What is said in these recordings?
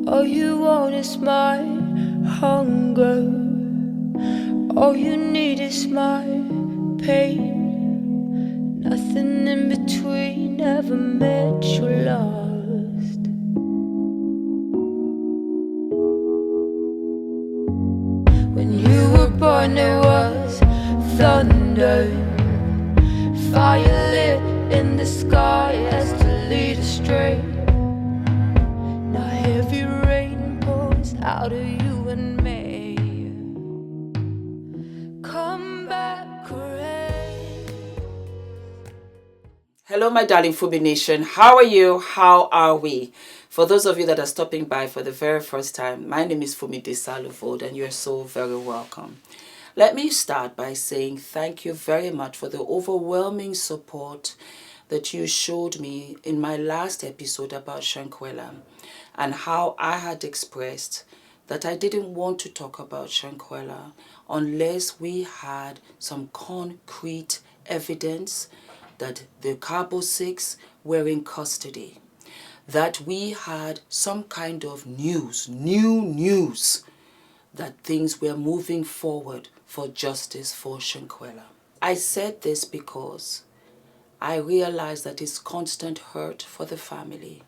All you want is my hunger. All you need is my pain. Nothing in between, never met you lost. When you were born there was thunder, fire lit in the sky as to lead astray. Now heavy rain pours out of you and me. Come back, rain. Hello, my darling Fumi Nation. How are you? How are we? For those of you that are stopping by for the very first time, my name is Fumi Desalu-Vold, and you're so very welcome. Let me start by saying thank you very much for the overwhelming support that you showed me in my last episode about Shanquella, and how I had expressed that I didn't want to talk about Shanquella unless we had some concrete evidence that the CABO 6 were in custody, that we had some kind of new news, that things were moving forward for justice for Shanquella. I said this because I realize that it's constant hurt for the family.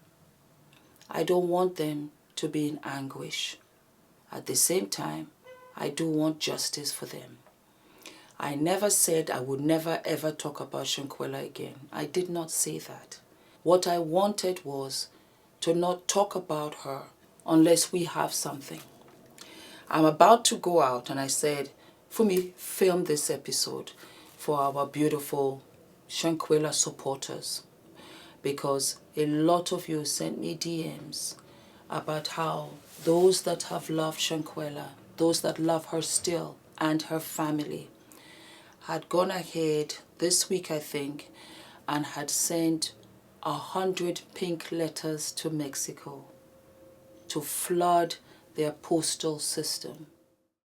I don't want them to be in anguish. At the same time, I do want justice for them. I never said I would never ever talk about Shanquella again. I did not say that. What I wanted was to not talk about her unless we have something. I'm about to go out and I said, Fumi, film this episode for our beautiful Shanquella supporters, because a lot of you sent me DMs about how those that have loved Shanquella, those that love her still and her family, had gone ahead this week, I think, and had sent 100 pink letters to Mexico to flood their postal system.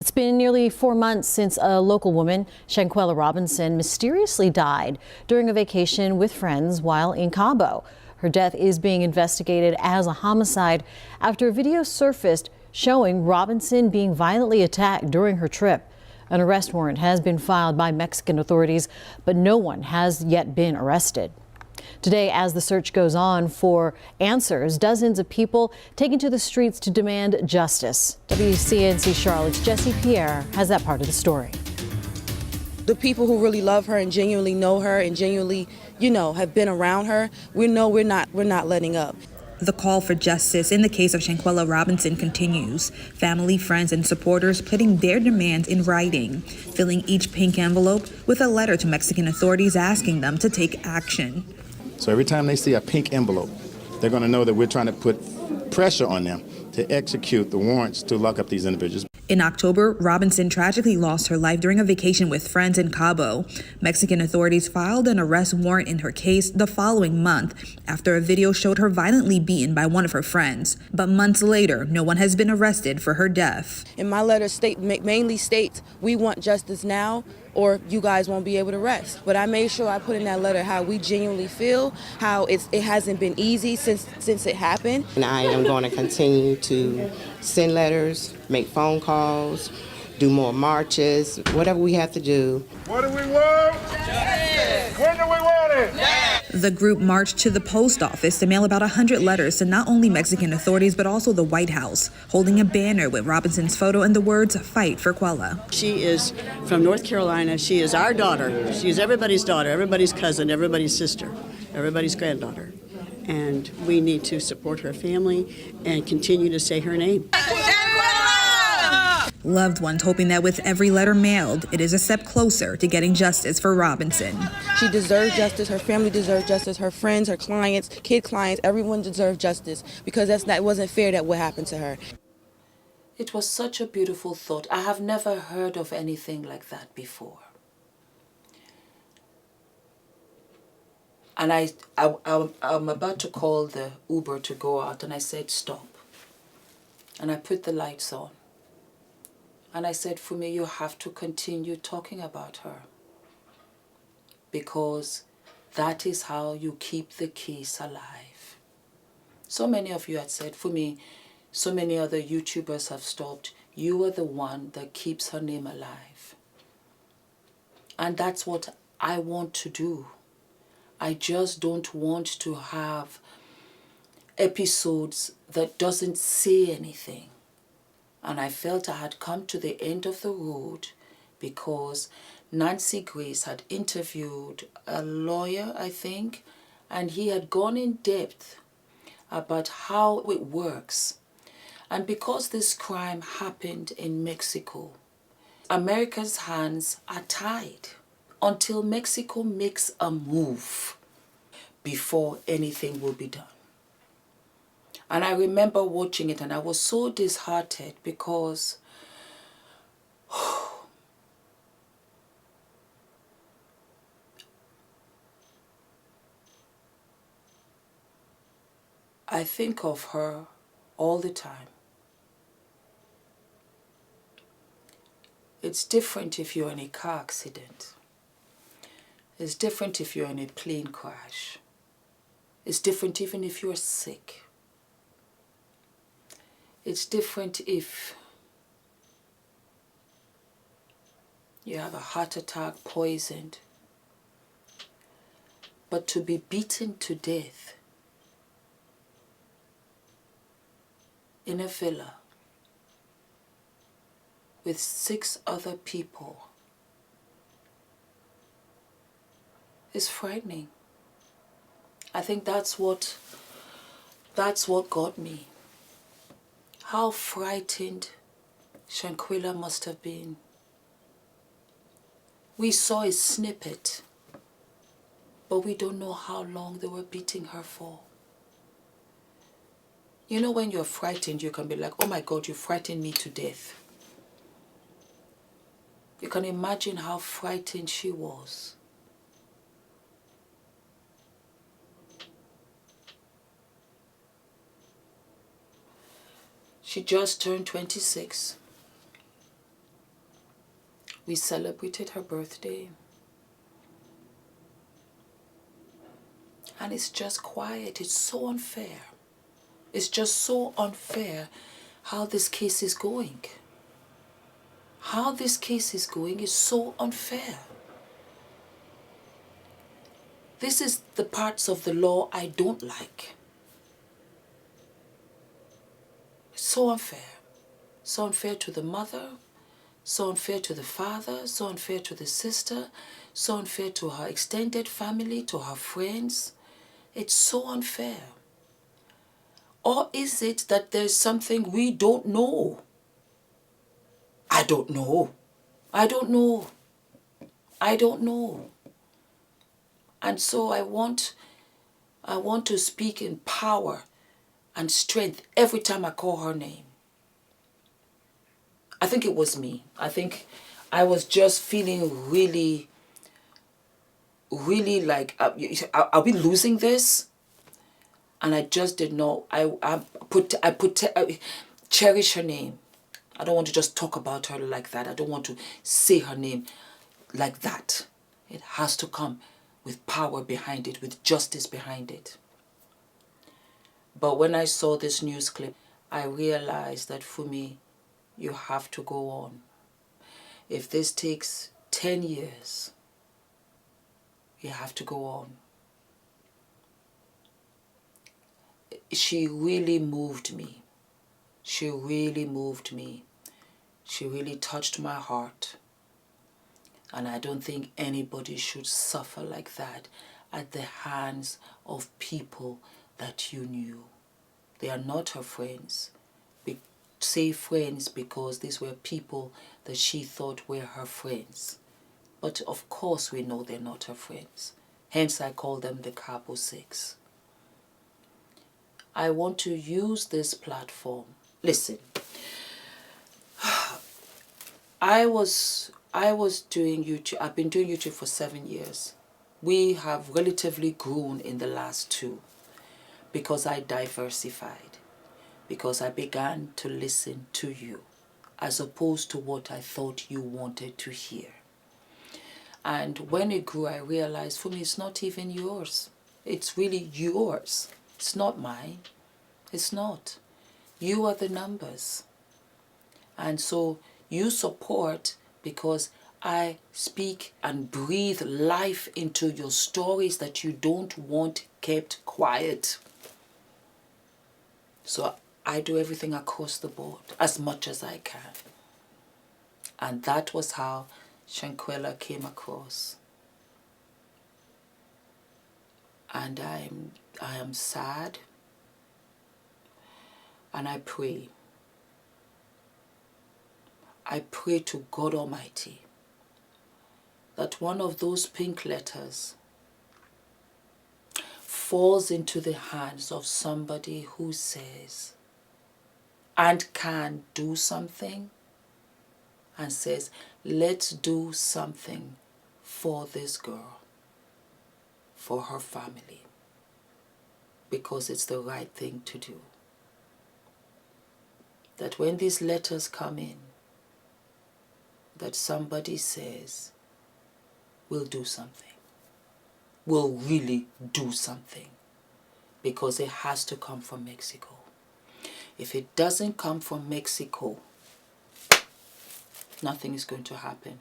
It's been nearly 4 months since a local woman, Shanquella Robinson, mysteriously died during a vacation with friends while in CABO. Her death is being investigated as a homicide after a video surfaced showing Robinson being violently attacked during her trip. An arrest warrant has been filed by Mexican authorities, but no one has yet been arrested. Today, as the search goes on for answers, dozens of people taking to the streets to demand justice. WCNC Charlotte's Jesse Pierre has that part of the story. The people who really love her and genuinely know her and genuinely, have been around her, we know we're not letting up. The call for justice in the case of Shanquella Robinson continues. Family, friends, and supporters putting their demands in writing, filling each pink envelope with a letter to Mexican authorities asking them to take action. So every time they see a pink envelope, they're going to know that we're trying to put pressure on them to execute the warrants to lock up these individuals. In October, Robinson tragically lost her life during a vacation with friends in CABO. Mexican authorities filed an arrest warrant in her case the following month after a video showed her violently beaten by one of her friends. But months later, no one has been arrested for her death. And my letter mainly states, we want justice now, or you guys won't be able to rest. But I made sure I put in that letter how we genuinely feel, how it hasn't been easy since it happened. And I am going to continue to send letters, make phone calls, do more marches, whatever we have to do. What do we want? Justice! When do we want it? Now! The group marched to the post office to mail about 100 letters to not only Mexican authorities, but also the White House, holding a banner with Robinson's photo and the words, "Fight for Quella." She is from North Carolina. She is our daughter. She is everybody's daughter, everybody's cousin, everybody's sister, everybody's granddaughter. And we need to support her family and continue to say her name. Loved ones hoping that with every letter mailed, it is a step closer to getting justice for Robinson. She deserves justice, her family deserves justice, her friends, her clients, kid clients, everyone deserves justice, because that wasn't fair that what happened to her. It was such a beautiful thought. I have never heard of anything like that before. And I'm about to call the Uber to go out, and I said, stop. And I put the lights on. And I said, Fumi, you have to continue talking about her, because that is how you keep the case alive. So many of you had said, Fumi, So many other YouTubers have stopped. You are the one that keeps her name alive. And that's what I want to do. I just don't want to have episodes that doesn't say anything. And I felt I had come to the end of the road because Nancy Grace had interviewed a lawyer, I think, and he had gone in depth about how it works. And because this crime happened in Mexico, America's hands are tied until Mexico makes a move before anything will be done. And I remember watching it and I was so disheartened because I think of her all the time. It's different if you're in a car accident. It's different if you're in a plane crash. It's different even if you're sick. It's different if you have a heart attack, poisoned. But to be beaten to death in a villa with 6 other people is frightening. I think that's what got me. How frightened Shanquella must have been. We saw a snippet, but we don't know how long they were beating her for. You know, when you're frightened, you can be like, oh my God, you frightened me to death. You can imagine how frightened she was. She just turned 26. We celebrated her birthday. And it's just quiet. It's so unfair. It's just so unfair how this case is going. How this case is going is so unfair. This is the parts of the law I don't like. So unfair. So unfair to the mother, so unfair to the father, so unfair to the sister, so unfair to her extended family, to her friends. It's so unfair. Or is it that there's something we don't know? I don't know. I don't know. I don't know. And so I want to speak in power and strength every time I call her name. I think it was me. I think I was just feeling really like, are we losing this? And I just did not. I cherish her name. I don't want to just talk about her like that. I don't want to say her name like that. It has to come with power behind it, with justice behind it. But when I saw this news clip, I realized that Fumi, you have to go on. If this takes 10 years, you have to go on. She really moved me. She really moved me. She really touched my heart. And I don't think anybody should suffer like that at the hands of people that you knew. They are not her friends. Say friends because these were people that she thought were her friends. But of course we know they're not her friends. Hence I call them the CABO 6. I want to use this platform. Listen, I was doing YouTube. I've been doing YouTube for 7 years. We have relatively grown in the last 2 because I diversified. Because I began to listen to you as opposed to what I thought you wanted to hear. And when it grew, I realized, for me, it's not even yours. It's really yours. It's not mine. It's not. You are the numbers. And so you support because I speak and breathe life into your stories that you don't want kept quiet. So I do everything across the board as much as I can. And that was how Shanquella came across. And I am sad. And I pray. I pray to God Almighty that one of those pink letters falls into the hands of somebody who says and can do something and says, let's do something for this girl, for her family, because it's the right thing to do. That when these letters come in, that somebody says, we'll do something. We'll really do something. Because it has to come from Mexico. If it doesn't come from Mexico, nothing is going to happen.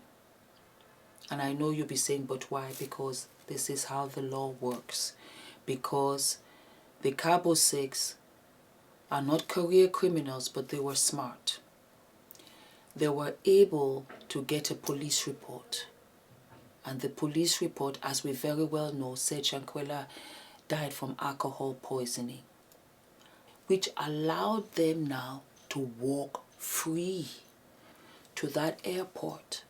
And I know you'll be saying, but why? Because this is how the law works. Because the CABO 6 are not career criminals, but they were smart. They were able to get a police report. And the police report, as we very well know, said Shanquella died from alcohol poisoning, which allowed them now to walk free to that airport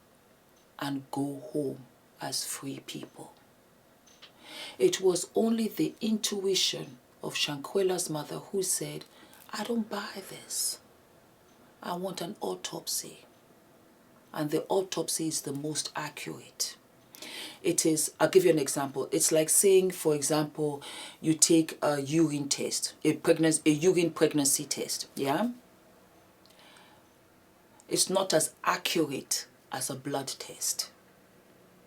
and go home as free people. It was only the intuition of Shanquella's mother who said, I don't buy this. I want an autopsy. And the autopsy is the most accurate. It is, I'll give you an example. It's like saying, for example, you take a urine test, a urine pregnancy test, yeah? It's not as accurate as a blood test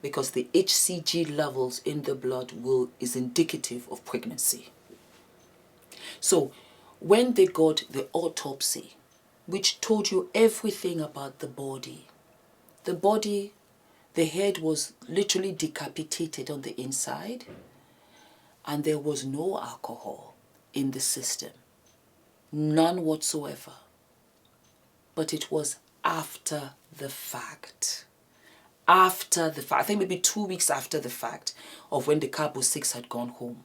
because the HCG levels in the blood is indicative of pregnancy. So when they got the autopsy, which told you everything about the body, the head was literally decapitated on the inside, and there was no alcohol in the system. None whatsoever. But it was after the fact. After the fact. I think maybe 2 weeks after the fact of when the CABO 6 had gone home.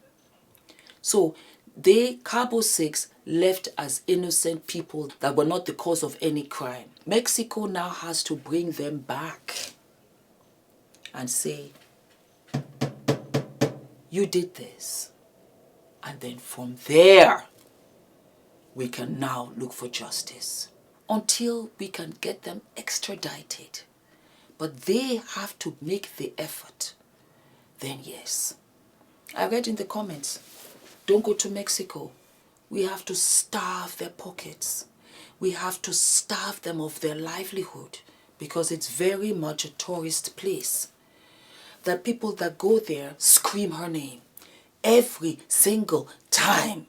So they, CABO 6, left as innocent people that were not the cause of any crime. Mexico now has to bring them back and say, you did this. And then from there, we can now look for justice until we can get them extradited. But they have to make the effort. Then yes. I read in the comments, don't go to Mexico. We have to starve their pockets. We have to starve them of their livelihood because it's very much a tourist place. That people that go there scream her name every single time.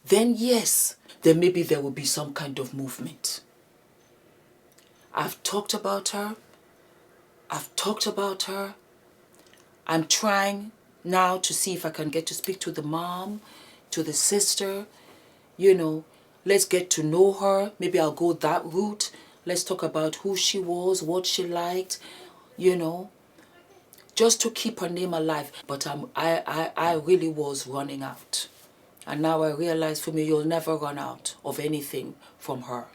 Then yes, then maybe there will be some kind of movement. I've talked about her. I'm trying now to see if I can get to speak to the mom, to the sister. You know, let's get to know her. Maybe I'll go that route. Let's talk about who she was, what she liked, you know, just to keep her name alive. But I really was running out. And now I realize, for me, you'll never run out of anything from her.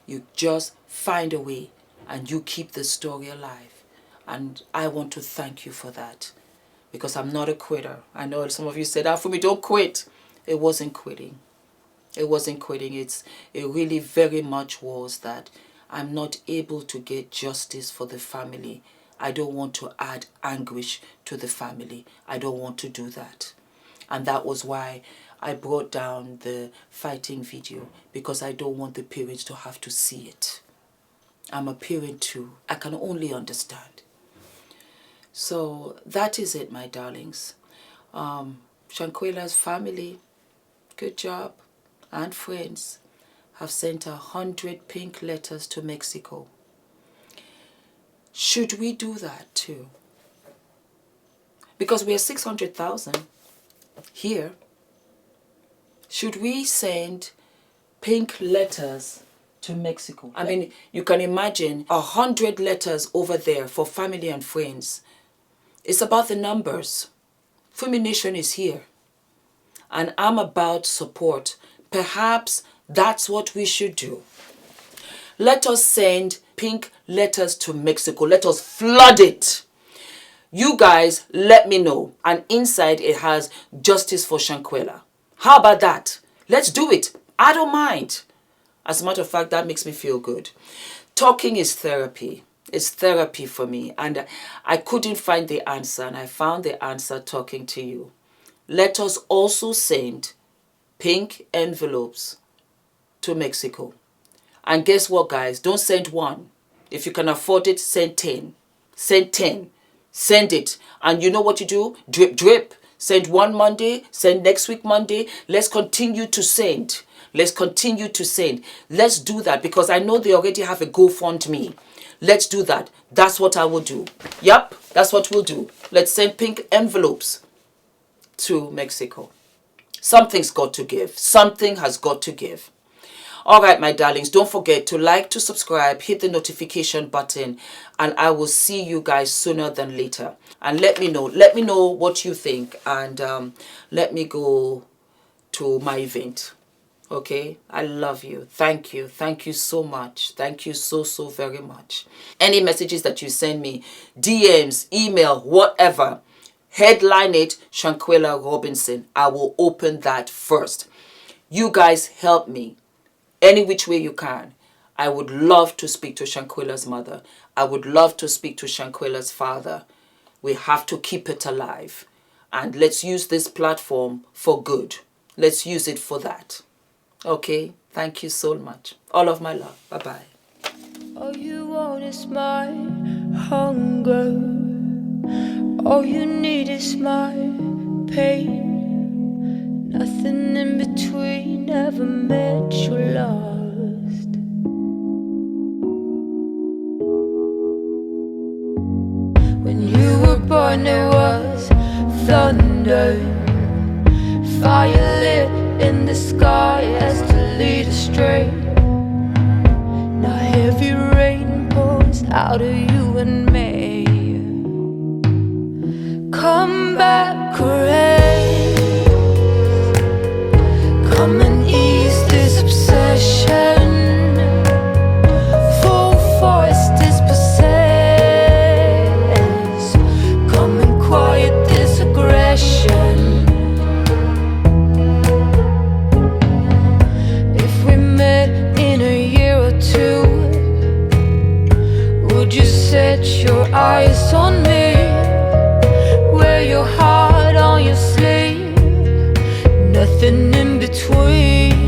You just find a way and you keep the story alive. And I want to thank you for that. Because I'm not a quitter. I know some of you said, Fumi, don't quit. It wasn't quitting. It wasn't quitting. It really very much was that I'm not able to get justice for the family. I don't want to add anguish to the family. I don't want to do that. And that was why I brought down the fighting video, because I don't want the parents to have to see it. I'm a parent too. I can only understand. So that is it, my darlings. Shanquella's family, good job, and friends. have sent 100 pink letters to Mexico. Should we do that too? Because we are 600,000 here. Should we send pink letters to Mexico? I mean, you can imagine 100 letters over there for family and friends. It's about the numbers. Fumi Nation is here. And I'm about support. Perhaps that's what we should do. Let us send pink letters to Mexico. Let us flood it. You guys, let me know. And inside it has justice for Shanquella. How about that? Let's do it. I don't mind. As a matter of fact, that makes me feel good. Talking is therapy. It's therapy for me. And I couldn't find the answer. And I found the answer talking to you. Let us also send pink envelopes to Mexico. And guess what, guys? Don't send one. If you can afford it, send 10. Send 10. Send it. And you know what you do? Drip, drip. Send one Monday. Send next week Monday. Let's continue to send. Let's continue to send. Let's do that because I know they already have a GoFundMe. Let's do that. That's what I will do. Yep, that's what we'll do. Let's send pink envelopes to Mexico. Something's got to give. Something has got to give. All right, my darlings, don't forget to like, to subscribe, hit the notification button, and I will see you guys sooner than later. And let me know what you think, and let me go to my event. Okay, I love you. Thank you so much. Thank you so very much. Any messages that you send me, DMs, email, whatever, headline it Shanquella Robinson. I will open that first. You guys help me any which way you can. I would love to speak to Shanquella's mother. I would love to speak to Shanquella's father. We have to keep it alive. And let's use this platform for good. Let's use it for that. Okay? Thank you so much. All of my love. Bye-bye. All you want is my hunger. All you need is my pain. Nothing in between, never met you lost. When you were born there was thunder, fire lit in the sky as to lead astray. Now heavy rain pours out of you and me. Come back, rain. Come and ease this obsession. Full force dispossess. Come and quiet this aggression. If we met in a year or two, would you set your eyes on me? Wear your heart on your sleeve. Nothing in between.